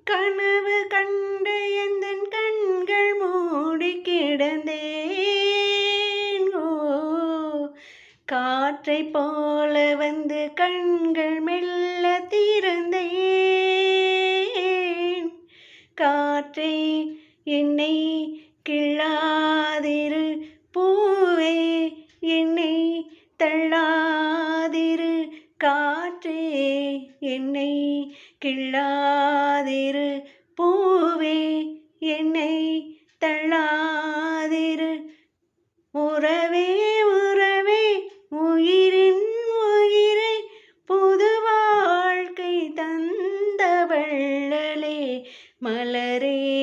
கனவு கண்டு எந்தன் கண்கள் மூடி கிடந்தேன். ஓ, காற்றைப் போல வந்து கண்கள் மெல்ல திறந்தேன். காற்றே என்னை கிள்ளாதிரு, பூவே என்னை தள்ளாதிரு. காற்றே என்னை கிள்ளாதிரு, பூவே என்னை தள்ளாதிரு. உறவே உறவே உயிரின் உயிரே, புது வாழ்க்கை தந்த வள்ளலே, மலரே